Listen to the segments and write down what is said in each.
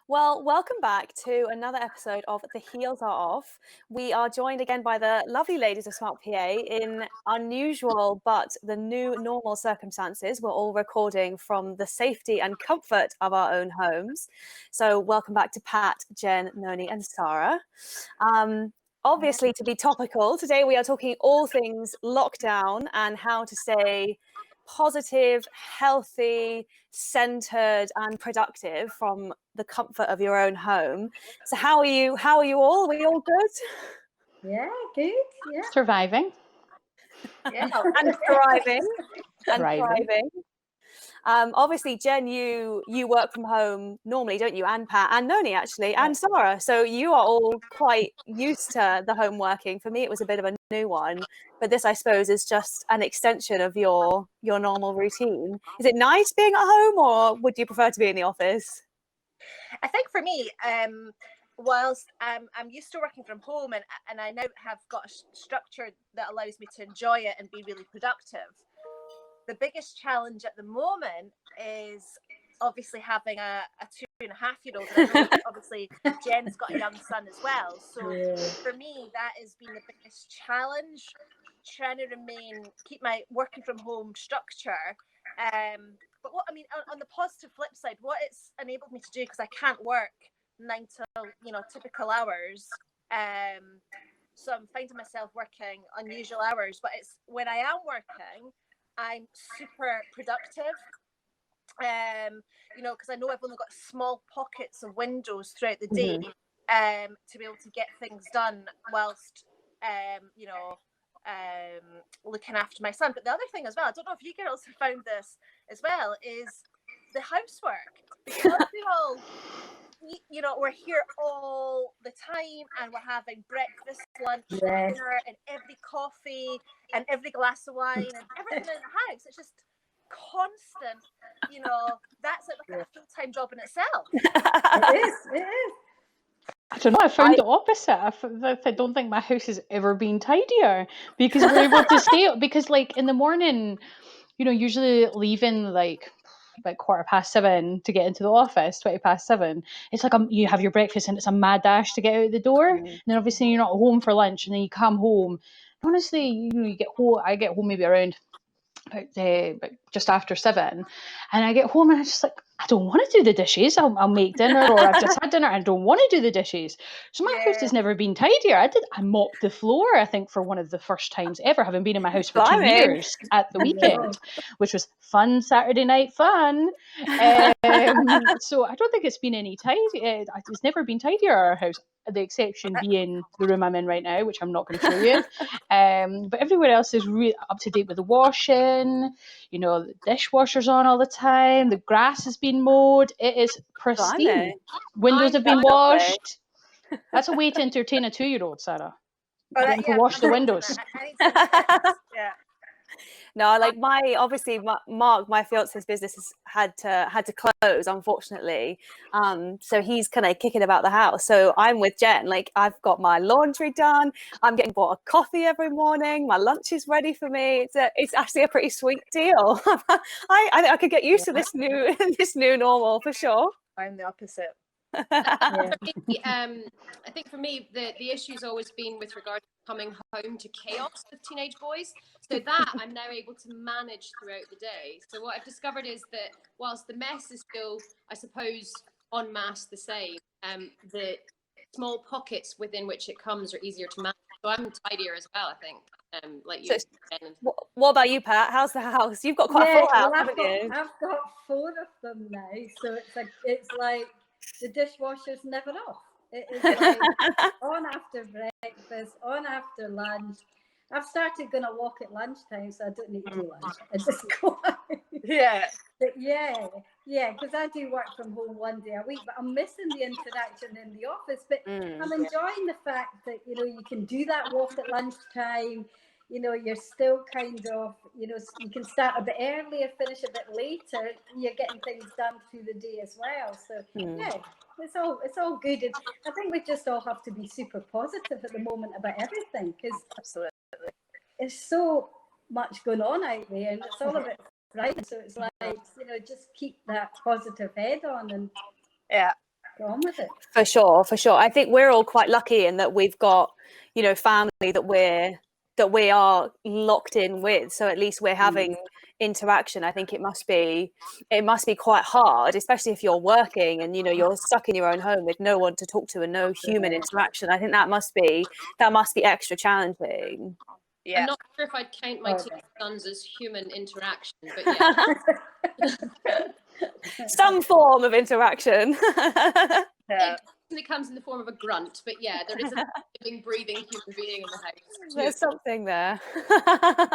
Well, welcome back to another episode of The Heels Are Off. We are joined again by the lovely ladies of Smart PA in unusual but the new normal circumstances. We're all recording from the safety and comfort of our own homes. So, welcome back to Pat, Jen, Noni, and Sarah. Obviously, to be topical, today we are talking all things lockdown and how to stay positive, healthy, centered, and productive from the comfort of your own home. So how are you all? Are we all good? Yeah, good. Yeah. Surviving. Yeah. And thriving. Thriving. Obviously, Jen, you work from home normally, don't you? And Pat and Noni, actually, and Sarah. So you are all quite used to the home working. For me, it was a bit of a new one, but this, I suppose, is just an extension of your normal routine. Is it nice being at home, or would you prefer to be in the office? I think for me, whilst I'm used to working from home and I now have got a structure that allows me to enjoy it and be really productive, the biggest challenge at the moment is obviously having a 2.5-year-old. And I know obviously Jen's got a young son as well. So for me, that has been the biggest challenge, trying to keep my working from home structure. But what I mean, on the positive flip side, what it's enabled me to do, because I can't work 9 till typical hours, so I'm finding myself working unusual hours. But it's when I am working, I'm super productive. Because I know I've only got small pockets of windows throughout the day, to be able to get things done whilst looking after my son. But the other thing as well, I don't know if you girls have found this as well, is the housework. Because we're here all the time and we're having breakfast, lunch, dinner, and every coffee and every glass of wine and everything in the house. It's just constant, that's like a full-time job in itself. It is. I don't know, I found the opposite. I don't think my house has ever been tidier, because we're able to stay, because like in the morning, usually leaving like 7:15 to get into the office, 20:07, it's like you have your breakfast and it's a mad dash to get out the door. And then obviously you're not home for lunch, and then you come home. Honestly, you get home. I get home maybe around about just after 7, and I get home and I just like, I don't want to do the dishes. I'll make dinner, or I've just had dinner and I don't want to do the dishes. So my house has never been tidier. I mopped the floor, I think, for one of the first times ever, having been in my house for 2 years at the weekend, which was fun Saturday night fun. So I don't think it's been any tidy. It's never been tidier at our house. The exception being the room I'm in right now, which I'm not going to show you. But everywhere else is really up to date with the washing. The dishwasher's on all the time. The grass has been mowed. It is pristine. Windows have been washed. That's a way to entertain a 2-year-old, Sarah. Getting to wash the windows. Yeah. No, like Mark, my fiance's business has had to close, unfortunately. So he's kind of kicking about the house. So I'm with Jen. Like, I've got my laundry done. I'm getting bought a coffee every morning. My lunch is ready for me. It's actually a pretty sweet deal. I think I could get used to this new normal for sure. I'm the opposite. I think for me, the issue's always been with regard to coming home to chaos with teenage boys. So that I'm now able to manage throughout the day. So what I've discovered is that whilst the mess is still, I suppose, en masse the same, the small pockets within which it comes are easier to manage. So I'm tidier as well, I think. Like you. So, what about you, Pat? How's the house? You've got quite a full house, haven't you? I've got 4 of them now, so it's like the dishwasher's never off. It is like on after breakfast, on after lunch. I've started going to walk at lunchtime, so I don't need to do lunch. I just go out. Yeah. But because I do work from home 1 day a week, but I'm missing the interaction in the office. But I'm enjoying the fact that, you can do that walk at lunchtime. You're still kind of, you can start a bit earlier, finish a bit later. You're getting things done through the day as well. So it's all good. And I think we just all have to be super positive at the moment about everything, because absolutely, there's so much going on out there, and it's all about Friday. So it's like, just keep that positive head on. And get on with it. For sure. I think we're all quite lucky in that we've got, family that we are locked in with. So at least we're having interaction. I think it must be quite hard, especially if you're working and you're stuck in your own home with no one to talk to and no human interaction. I think that must be extra challenging. Yeah. I'm not sure if I'd count my two sons as human interaction, but yeah. Some form of interaction. It usually comes in the form of a grunt, but yeah, there is a living, breathing human being in the house. There's something there.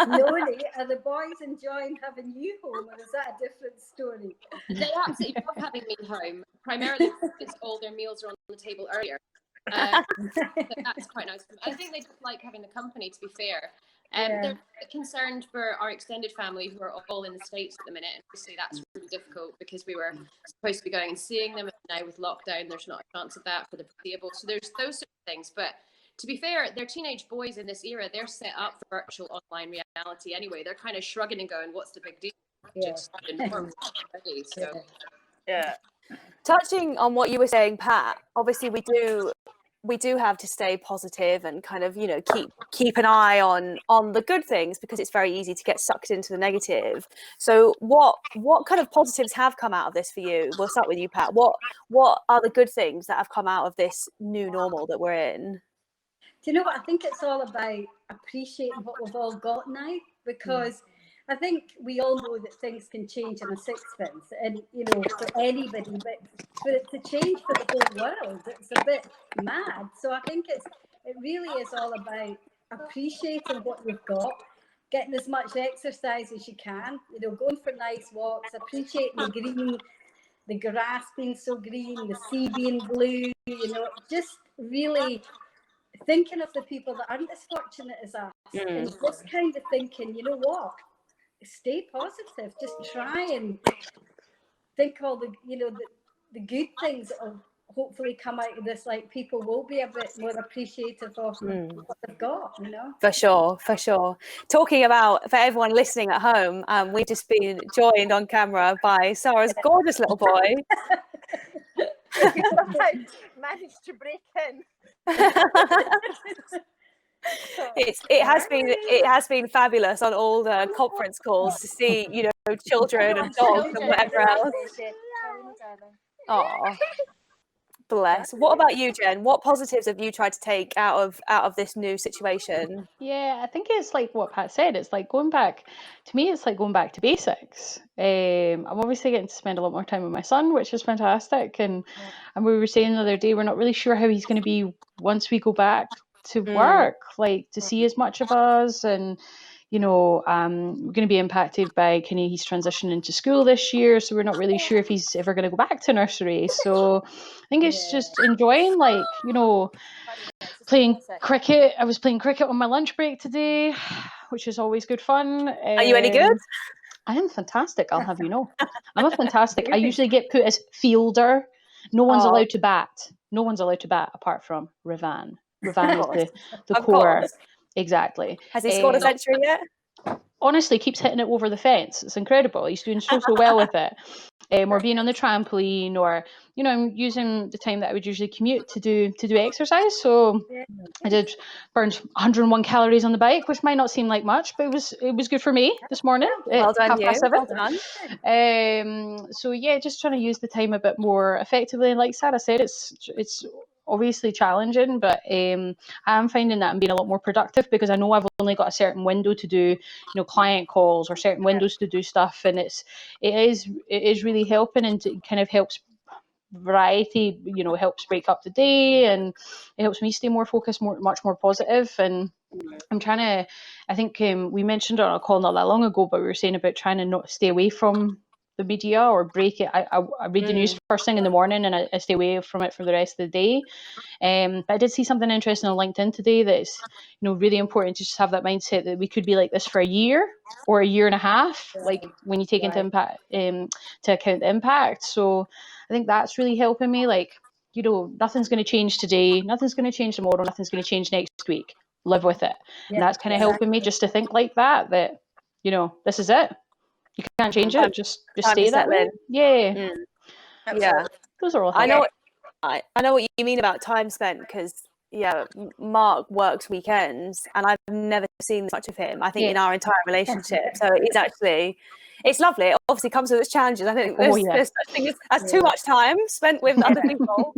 Noni, are the boys enjoying having you home, or is that a different story? They absolutely love having me home, primarily because all their meals are on the table earlier. So that's quite nice. I think they just like having the company, to be fair. They're concerned for our extended family who are all in the States at the minute. And obviously that's really difficult because we were supposed to be going and seeing them, and now with lockdown there's not a chance of that for the foreseeable. So there's those sort of things. But to be fair, they're teenage boys in this era. They're set up for virtual online reality anyway. They're kind of shrugging and going, what's the big deal? Just informed already. So yeah. Touching on what you were saying, Pat, obviously we do have to stay positive and kind of keep an eye on the good things, because it's very easy to get sucked into the negative. So what kind of positives have come out of this for you? We'll start with you, Pat. What are the good things that have come out of this new normal that we're in? Do you know what? I think it's all about appreciating what we've all got now, because I think we all know that things can change in a sixpence, and for anybody, but for it to change for the whole world, it's a bit mad. So I think it really is all about appreciating what you've got, getting as much exercise as you can, going for nice walks, appreciating the green, the grass being so green, the sea being blue, just really thinking of the people that aren't as fortunate as us, and just kind of thinking, you know what? Stay positive. Just try and think all the the good things that will hopefully come out of this. Like, people will be a bit more appreciative of what they've got. For sure. Talking about, for everyone listening at home, we've just been joined on camera by Sarah's gorgeous little boy. Managed to break in. It has been fabulous on all the conference calls to see children and dogs and whatever else. Oh, bless. What about you, Jen? What positives have you tried to take out of this new situation? Yeah, I think it's like what Pat said. It's like going back to basics. I'm obviously getting to spend a lot more time with my son, which is fantastic. And we were saying the other day, we're not really sure how he's going to be once we go back to work, like to see as much of us. And we're going to be impacted by he's transitioning to school this year, so we're not really sure if he's ever going to go back to nursery. So I think it's just enjoying, playing cricket. I was playing cricket on my lunch break today, which is always good fun. Are you any good? I am fantastic, I'll have you know. I'm a fantastic. I usually get put as fielder. No one's allowed to bat. No one's allowed to bat apart from Rivan. Rivan is the core. Course. Exactly. Has he scored a century yet? Honestly, keeps hitting it over the fence. It's incredible. He's doing so well with it. Or being on the trampoline, or I'm using the time that I would usually commute to do exercise. So I burned 101 calories on the bike, which might not seem like much, but it was good for me this morning. Well done, at 7:30. Well done. So yeah, just trying to use the time a bit more effectively. And like Sarah said, it's obviously challenging, but I'm finding that I'm being a lot more productive, because I know I've only got a certain window to do client calls, or certain windows to do stuff, and it is really helping, and it kind of helps variety, helps break up the day, and it helps me stay more focused, much more positive. And I'm trying to, I think we mentioned on a call not that long ago, but we were saying about trying to not stay away from the media or break it. I read the news first thing in the morning, and I stay away from it for the rest of the day. But I did see something interesting on LinkedIn today that's really important to just have that mindset that we could be like this for a year or a year and a half, like when you take into impact to account the impact. So I think that's really helping me. Like, nothing's going to change today, nothing's going to change tomorrow, nothing's going to change next week. Live with it. And that's kind of helping me just to think like that this is it. You can't change it. Just stay that way. Yeah. Yeah. Those are all. I know. I know what you mean about time spent, because Mark works weekends and I've never seen this much of him, I think, in our entire relationship. So it's lovely. It obviously comes with its challenges. I think there's such thing as too much time spent with other people.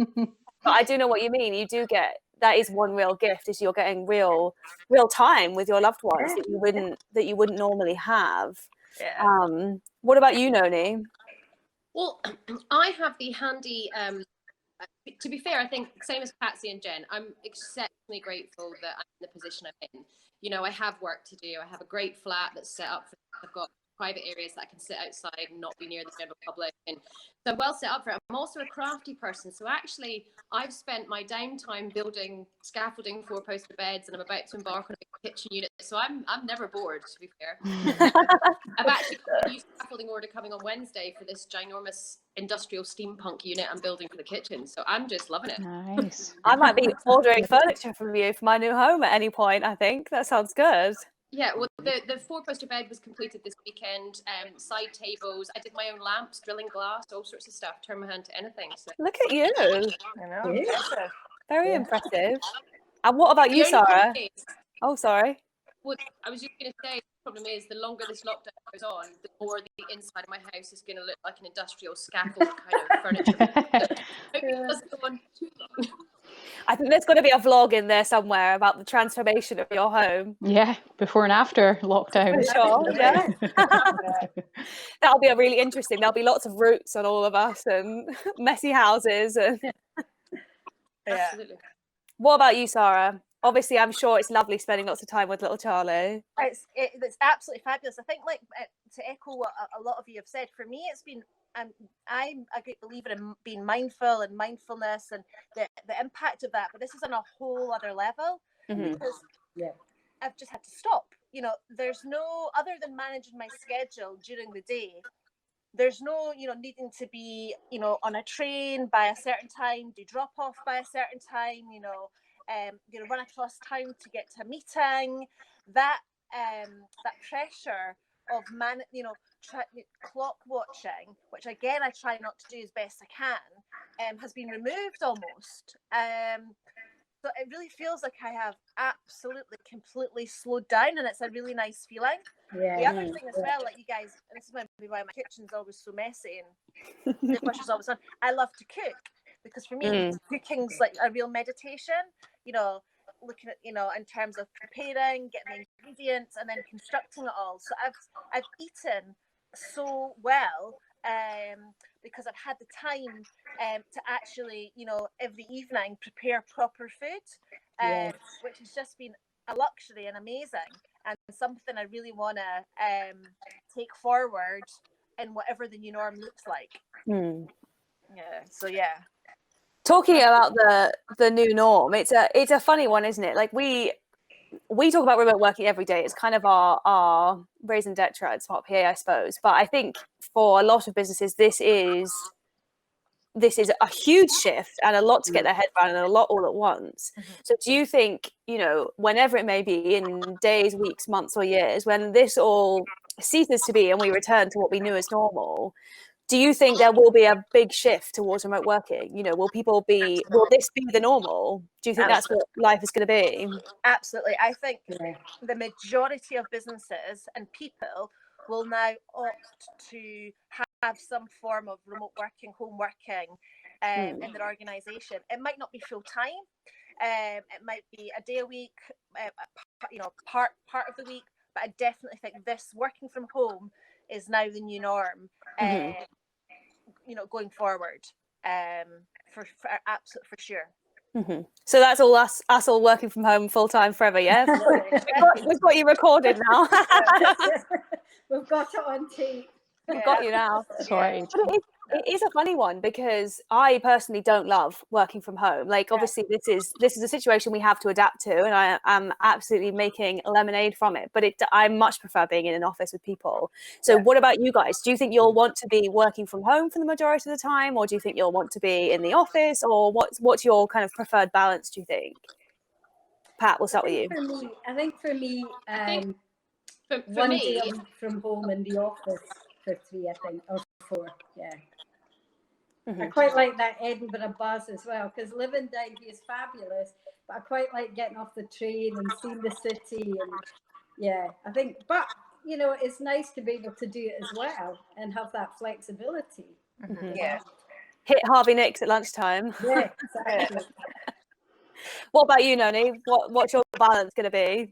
But I do know what you mean. You do get, that is one real gift, is you're getting real time with your loved ones that you wouldn't normally have. What about you, Noni? Well, I have the handy, to be fair, I think same as Patsy and Jen, I'm exceptionally grateful that I'm in the position I'm in. You know, I have work to do. I have a great flat that's set up. I've got private areas that I can sit outside and not be near the general public, and so I'm well set up for it. I'm also a crafty person, so actually I've spent my downtime building scaffolding 4-poster beds, and I'm about to embark on a kitchen unit, so I'm never bored, to be fair. I've actually got a new scaffolding order coming on Wednesday for this ginormous industrial steampunk unit I'm building for the kitchen, so I'm just loving it. Nice. I might be ordering furniture from you for my new home at any point. I think that sounds good. Yeah, well, the 4-poster bed was completed this weekend. Side tables. I did my own lamps, drilling glass, all sorts of stuff. Turn my hand to anything. So. Look at you. I know. Yeah. Very impressive. And what about you, Sarah? Oh, sorry. Well, I was just going to say, the problem is the longer this lockdown goes on, the more the inside of my house is going to look like an industrial scaffold kind of furniture. Maybe it doesn't go on too long. I think there's got to be a vlog in there somewhere about the transformation of your home. Yeah, before and after lockdown. For sure, yeah. That'll be really interesting. There'll be lots of roots on all of us and messy houses. And Absolutely. What about you, Sarah? Obviously, I'm sure it's lovely spending lots of time with little Charlie. It's absolutely fabulous. I think, like, to echo what a lot of you have said, for me, it's been, I'm a great believer in being mindful and mindfulness and the impact of that. But this is on a whole other level, because I've just had to stop. You know, there's no, other than managing my schedule during the day, there's no, needing to be, on a train by a certain time, do drop off by a certain time, run across town to get to a meeting. That pressure of clock watching, which again I try not to do as best I can, has been removed almost. So it really feels like I have absolutely completely slowed down, and it's a really nice feeling. Yeah. The other thing as well, like you guys, and this is maybe why my kitchen's always so messy and the pressure's always on. I love to cook, because for me, cooking's like a real meditation. Looking at, in terms of preparing, getting the ingredients, and then constructing it all. So I've eaten so well because I've had the time to actually, every evening prepare proper food, which has just been a luxury and amazing, and something I really want to take forward in whatever the new norm looks like. Talking about the new norm, it's a funny one, isn't it? Like we talk about remote working every day. It's kind of our raison d'etre at Smart PA, I suppose. But I think for a lot of businesses, this is a huge shift and a lot to get their head around, and a lot all at once. So do you think, whenever it may be, in days, weeks, months or years, when this all ceases to be and we return to what we knew as normal, do you think there will be a big shift towards remote working? Will this be the normal? Do you think that's what life is going to be? Absolutely. I think the majority of businesses and people will now opt to have some form of remote working, home working in their organisation. It might not be full time. It might be a day a week, part of the week. But I definitely think this working from home is now the new norm. Going forward, for sure. So that's all us all working from home full time forever, yeah? We've got you recorded now. We've got it on tape. We've got you now. Sorry. It is a funny one, because I personally don't love working from home. Like, obviously, this is a situation we have to adapt to, and I am absolutely making lemonade from it. But I much prefer being in an office with people. So, what about you guys? Do you think you'll want to be working from home for the majority of the time, or do you think you'll want to be in the office, or what's your kind of preferred balance? Do you think? Pat, we'll start with you. I think for me, for one me, day a week from home in the office for 3, I think, or 4. Yeah. I quite like that Edinburgh buzz as well, because living down here is fabulous, but I quite like getting off the train and seeing the city. And yeah, I think, but you know, it's nice to be able to do it as well and have that flexibility. Yeah. Hit Harvey Nicks at lunchtime. Yeah, exactly. What about you, Noni? What's your balance going to be?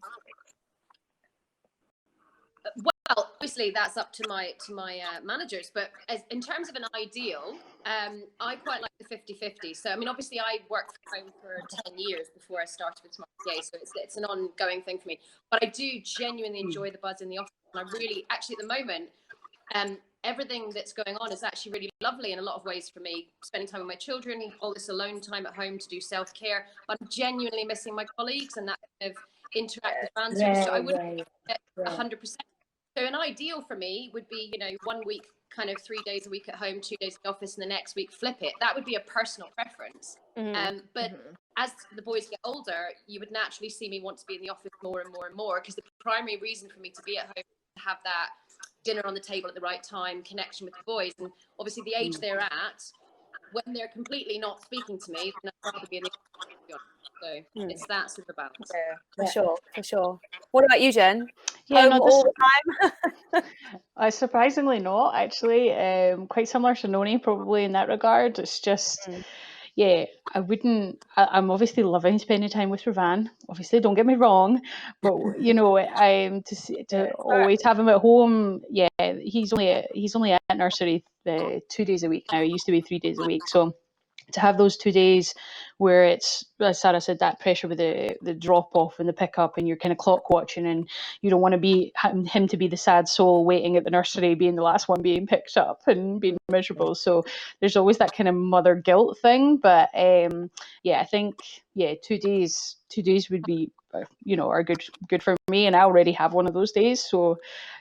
Well, obviously that's up to my managers, but in terms of an ideal, I quite like the 50-50. So I mean, obviously I worked from home for 10 years before I started with Smart PA, so it's an ongoing thing for me. But I do genuinely enjoy the buzz in the office, and I really, actually at the moment, everything that's going on is actually really lovely in a lot of ways for me. Spending time with my children, all this alone time at home to do self-care. But I'm genuinely missing my colleagues and that kind of interactive banter. So I wouldn't get 100%. So an ideal for me would be, 1 week, kind of 3 days a week at home, 2 days in the office, and the next week flip it. That would be a personal preference. But as the boys get older, you would naturally see me want to be in the office more and more and more, because the primary reason for me to be at home is to have that dinner on the table at the right time, connection with the boys. And obviously the age they're at, when they're completely not speaking to me, then I'd rather be in the office. So it's that sort of balance. For sure. What about you, Jen? Yeah, Home no, all the time? surprisingly not, actually. Quite similar to Noni, probably, in that regard. It's just, yeah, I'm obviously loving spending time with Ravan. Obviously, don't get me wrong, but I'm to always have him at home. Yeah, he's only at nursery 2 days a week now. It used to be 3 days a week, so to have those 2 days where it's, as Sarah said, that pressure with the drop off and the pickup, and you're kind of clock watching, and you don't want to be him to be the sad soul waiting at the nursery, being the last one being picked up and being miserable. So there's always that kind of mother guilt thing. But I think 2 days would be are good for me, and I already have one of those days. So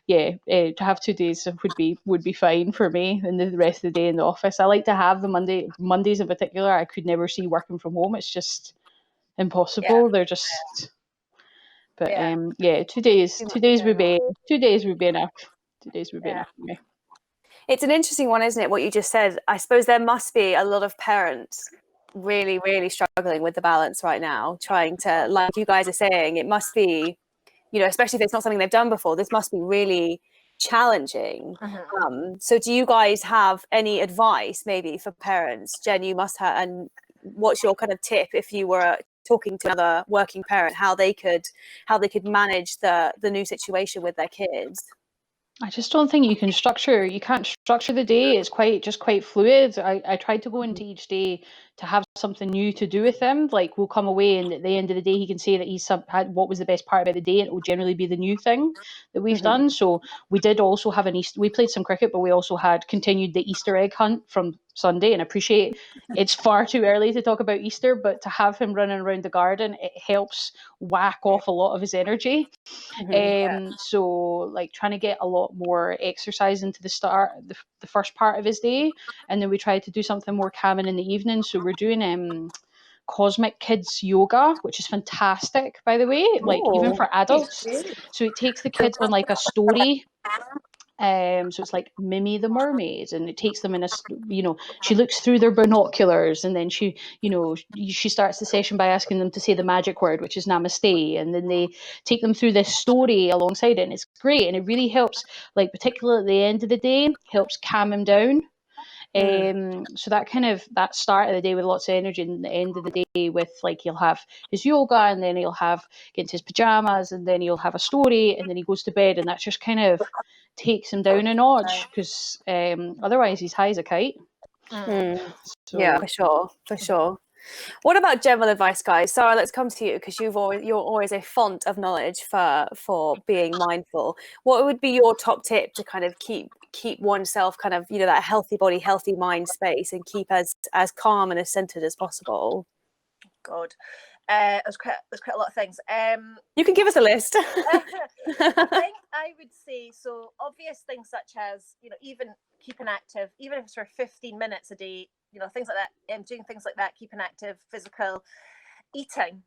to have 2 days would be fine for me, and the rest of the day in the office. I like to have the Mondays in particular. I could never see working from home. It's just impossible. They're just, but 2 days. 2 days would be 2 days would be enough. 2 days would be enough for me. It's an interesting one, isn't it? What you just said. I suppose there must be a lot of parents really, really struggling with the balance right now, trying to, like you guys are saying, it must be, especially if it's not something they've done before, this must be really challenging. So do you guys have any advice maybe for parents? Jen, you must have, and what's your kind of tip if you were talking to another working parent, how they could manage the new situation with their kids? I just don't think you can't structure the day. It's quite fluid. I tried to go into each day to have something new to do with him. Like, we'll come away, and at the end of the day, he can say that he's had what was the best part about the day, and it will generally be the new thing that we've done. So we did also have we played some cricket, but we also had continued the Easter egg hunt from Sunday. And I appreciate it's far too early to talk about Easter, but to have him running around the garden, it helps whack off a lot of his energy. So like trying to get a lot more exercise into the first part of his day, and then we tried to do something more calming in the evening. So we're doing Cosmic Kids yoga, which is fantastic, by the way, like even for adults. So it takes the kids on like a story. So it's like Mimi the mermaid, and it takes them in she looks through their binoculars, and then she starts the session by asking them to say the magic word, which is namaste, and then they take them through this story alongside it, and it's great, and it really helps, like particularly at the end of the day, helps calm them down. So that start of the day with lots of energy, and the end of the day with, like, he'll have his yoga, and then he'll get into his pajamas, and then he'll have a story, and then he goes to bed, and that just kind of takes him down a notch, because otherwise he's high as a kite. So. Yeah, for sure. What about general advice, guys? Sarah, let's come to you, because you're always a font of knowledge for being mindful. What would be your top tip to kind of keep oneself kind of, that healthy body, healthy mind space, and keep as calm and as centered as possible? God, there's quite a lot of things. You can give us a list. I think I would say, so obvious things such as, even keeping active, even if it's for 15 minutes a day, things like that, doing things like that, keeping active, physical, eating,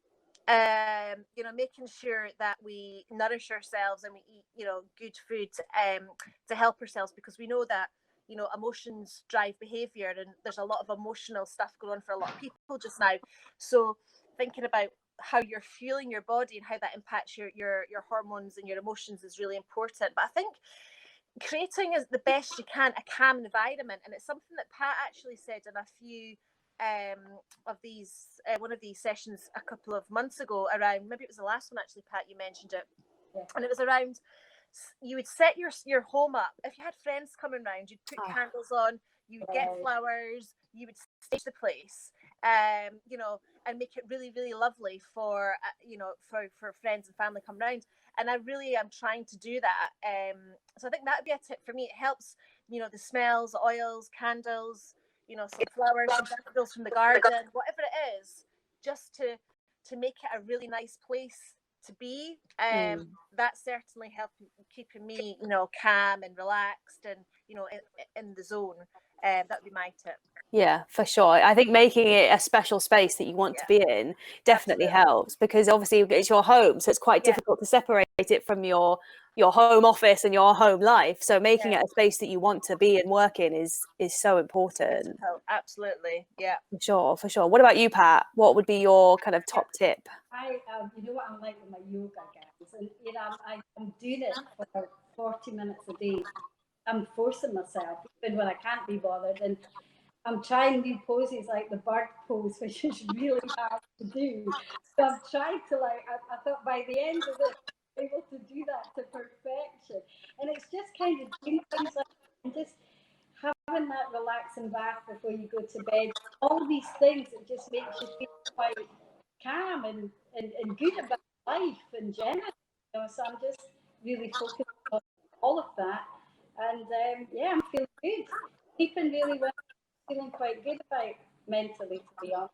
making sure that we nourish ourselves and we eat, good food to help ourselves, because we know that, you know, emotions drive behavior, and there's a lot of emotional stuff going on for a lot of people just now. So thinking about how you're fueling your body and how that impacts your hormones and your emotions is really important. But I think creating as the best you can a calm environment, and it's something that Pat actually said in a few of these one of these sessions a couple of months ago, around, maybe it was the last one actually, Pat, you mentioned it. Yeah. And it was around, you would set your home up. If you had friends coming round, you'd put candles on, you would get flowers, you would stage the place, you know, and make it really, really lovely for you know, for friends and family come round. And I really am trying to do that. So I think that'd be a tip for me. It helps, you know, the smells, oils, candles, you know, some flowers, some daffodils from the garden, whatever it is, just to make it a really nice place to be. That's certainly helping keeping me, you know, calm and relaxed, and, you know, in the zone. That would be my tip. Yeah, for sure. I think making it a special space that you want to be in definitely helps, because obviously it's your home, so it's quite difficult to separate it from your home office and your home life. So making it a space that you want to be and work in is so important. Absolutely, yeah. For sure. What about you, Pat? What would be your kind of top tip? You know what I'm like with my yoga, guys, and you know, I'm doing it for 40 minutes a day. I'm forcing myself, even when I can't be bothered, and I'm trying new poses like the bird pose, which is really hard to do. So I'm trying to, like, I thought by the end of it, I'm able to do that to perfection. And it's just kind of doing things like, and just having that relaxing bath before you go to bed. All these things, it just makes you feel quite calm and good about life in general. You know, so I'm just really focused on all of that. And I'm feeling good. Sleeping really well. Feeling quite good about mentally, to be honest.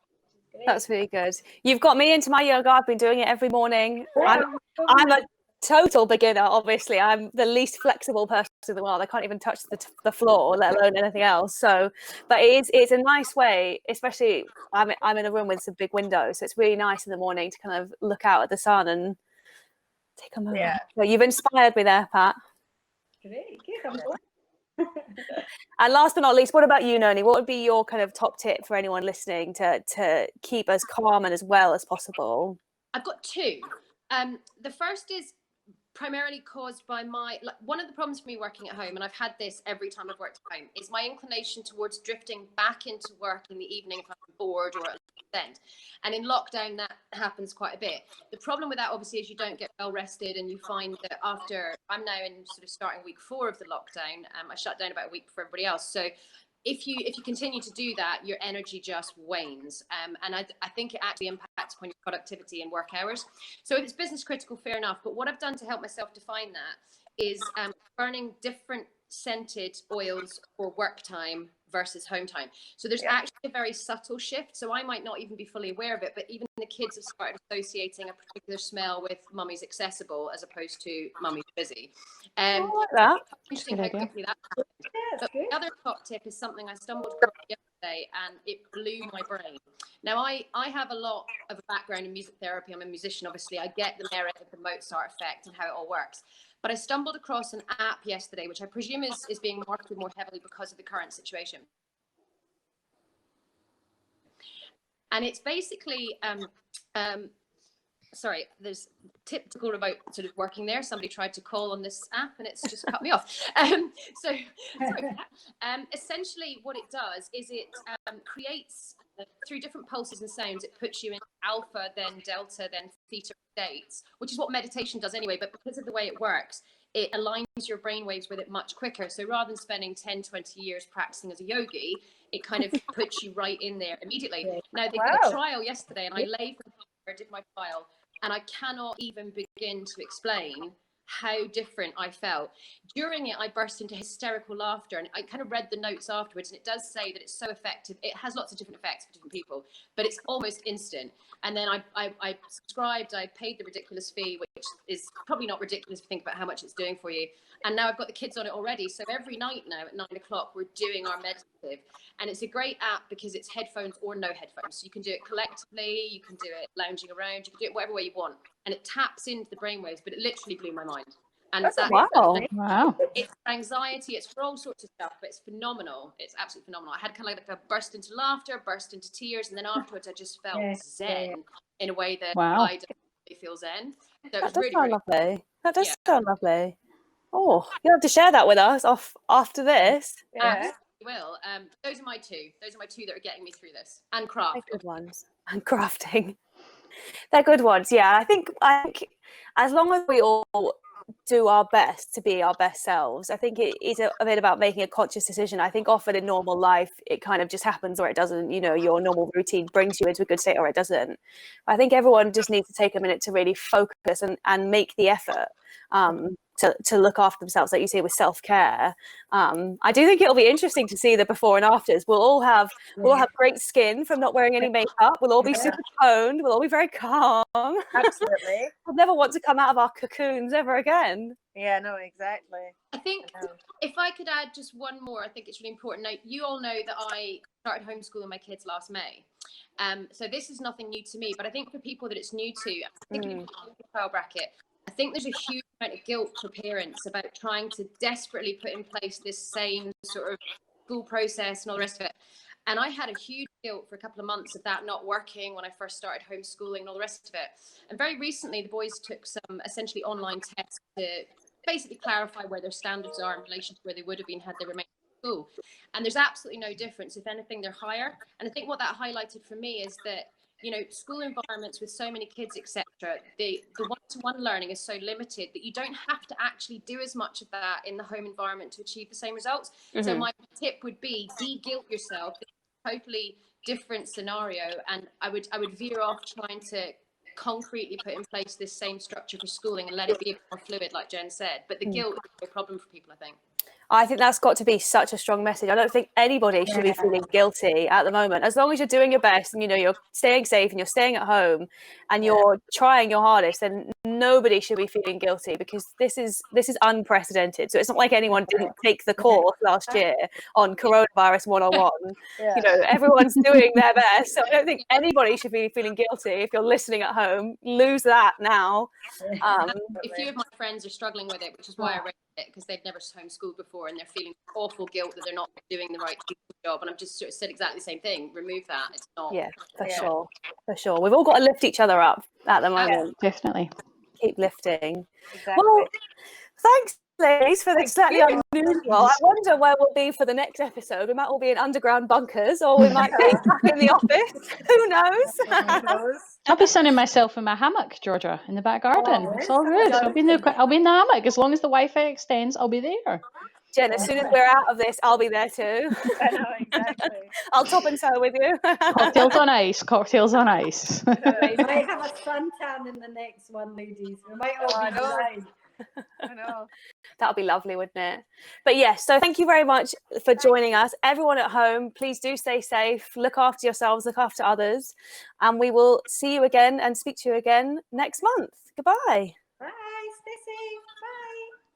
That's really good. You've got me into my yoga. I've been doing it every morning. I'm a total beginner, obviously. I'm the least flexible person in the world. I can't even touch the floor, let alone anything else. So, but it's a nice way, especially I'm in a room with some big windows, so it's really nice in the morning to kind of look out at the sun and take a moment. So you've inspired me there, Pat. Great, good. I'm glad. And last but not least, what about you, Noni? What would be your kind of top tip for anyone listening to keep as calm and as well as possible? I've got two. The first is primarily caused by one of the problems for me working at home, and I've had this every time I've worked at home, is my inclination towards drifting back into work in the evening if I'm bored or at the end. And in lockdown, that happens quite a bit. The problem with that, obviously, is you don't get well rested, and you find that I'm now in sort of starting week 4 of the lockdown. I shut down about a week before everybody else. So if you continue to do that, your energy just wanes. And I think it actually impacts upon your productivity and work hours. So if it's business critical, fair enough. But what I've done to help myself define that is burning different scented oils for work time versus home time. So there's actually a very subtle shift. So I might not even be fully aware of it, but even the kids have started associating a particular smell with mummy's accessible as opposed to mummy's busy. I like that. Interesting how quickly that happened. But the other top tip is something I stumbled across yesterday, and it blew my brain. Now, I have a lot of a background in music therapy. I'm a musician, obviously. I get the merit of the Mozart effect and how it all works. But I stumbled across an app yesterday, which I presume is being marketed more heavily because of the current situation. And it's basically, sorry, there's tip to go about sort of working there. Somebody tried to call on this app and it's just cut me off. Essentially what it does is it creates, through different pulses and sounds, it puts you in alpha, then delta, then theta states, which is what meditation does anyway. But because of the way it works, it aligns your brainwaves with it much quicker. So rather than spending 10, 20 years practicing as a yogi, it kind of puts you right in there immediately. Now, they did a trial yesterday, and I laid the paper, did my file, and I cannot even begin to explain how different I felt. During it, I burst into hysterical laughter, and I kind of read the notes afterwards, and it does say that it's so effective. It has lots of different effects for different people, but it's almost instant. And then I subscribed, I paid the ridiculous fee, which is probably not ridiculous if you think about how much it's doing for you. And now I've got the kids on it already. So every night now at 9 o'clock, we're doing our meditative. And it's a great app because it's headphones or no headphones. So you can do it collectively, you can do it lounging around, you can do it whatever way you want. And it taps into the brainwaves, but it literally blew my mind. And That's that, Wow. Wow. it's for anxiety, it's for all sorts of stuff, but it's phenomenal. It's absolutely phenomenal. I had kind of like a burst into laughter, burst into tears, and then afterwards I just felt zen in a way that Wow. I don't really feel zen. So it That was does really, sound really lovely. That does Yeah. sound lovely. Oh, you'll have to share that with us after this. Yeah. will. Those are my two. Those are my two that are getting me through this. And craft. They're good ones. And crafting. They're good ones. Yeah, I think as long as we all do our best to be our best selves, I think it is a bit about making a conscious decision. I think often in normal life, it kind of just happens or it doesn't. You know, your normal routine brings you into a good state or it doesn't. I think everyone just needs to take a minute to really focus and make the effort to look after themselves, like you say, with self-care. I do think it'll be interesting to see the before and afters. We'll all have great skin from not wearing any makeup. We'll all be super toned. We'll all be very calm. Absolutely. We'll never want to come out of our cocoons ever again. Yeah, no, exactly. I think if I could add just one more, I think it's really important. Now, you all know that I started homeschooling my kids last May. So this is nothing new to me, but I think for people that it's new to, particularly the profile bracket, I think there's a huge amount of guilt for parents about trying to desperately put in place this same sort of school process and all the rest of it. And I had a huge guilt for a couple of months of that not working when I first started homeschooling and all the rest of it. And very recently, the boys took some essentially online tests to basically clarify where their standards are in relation to where they would have been had they remained in school. And there's absolutely no difference. If anything, they're higher. And I think what that highlighted for me is that, you know, school environments with so many kids, etc., the one-to-one learning is so limited that you don't have to actually do as much of that in the home environment to achieve the same results. So my tip would be de-guilt yourself. It's a totally different scenario, and I would veer off trying to concretely put in place this same structure for schooling and let it be more fluid, like Jen said. But the guilt is a problem for people, I think. I think that's got to be such a strong message. I don't think anybody should be feeling guilty at the moment. As long as you're doing your best and, you know, you're staying safe and you're staying at home and you're trying your hardest, then nobody should be feeling guilty, because this is unprecedented. So it's not like anyone didn't take the course last year on coronavirus 101. You know, everyone's doing their best. So I don't think anybody should be feeling guilty. If you're listening at home, lose that now. A few of my friends are struggling with it, which is why I read it, because they've never homeschooled before and they're feeling awful guilt that they're not doing the right job. And I've just sort of said exactly the same thing. Remove that. It's not. Yeah, for sure. We've all got to lift each other up at the moment. Definitely. Keep lifting. Exactly. Well, thanks, ladies, for this slightly unusual. I wonder where we'll be for the next episode. We might all be in underground bunkers, or we might be back in the office. Who knows? I'll be sunning myself in my hammock, Georgia, in the back garden. It's all good. I'll be in the hammock. As long as the Wi-Fi extends, I'll be there. Jen, as soon as we're out of this, I'll be there too. I know, exactly. I'll top and toe with you. Cocktails on ice. Cocktails on ice. We might have a suntan in the next one, ladies. We might all be blind. I know. That'll be lovely, wouldn't it? But yes, so thank you very much for joining us. Everyone at home, please do stay safe. Look after yourselves, look after others. And we will see you again and speak to you again next month. Goodbye. Bye. Stay safe.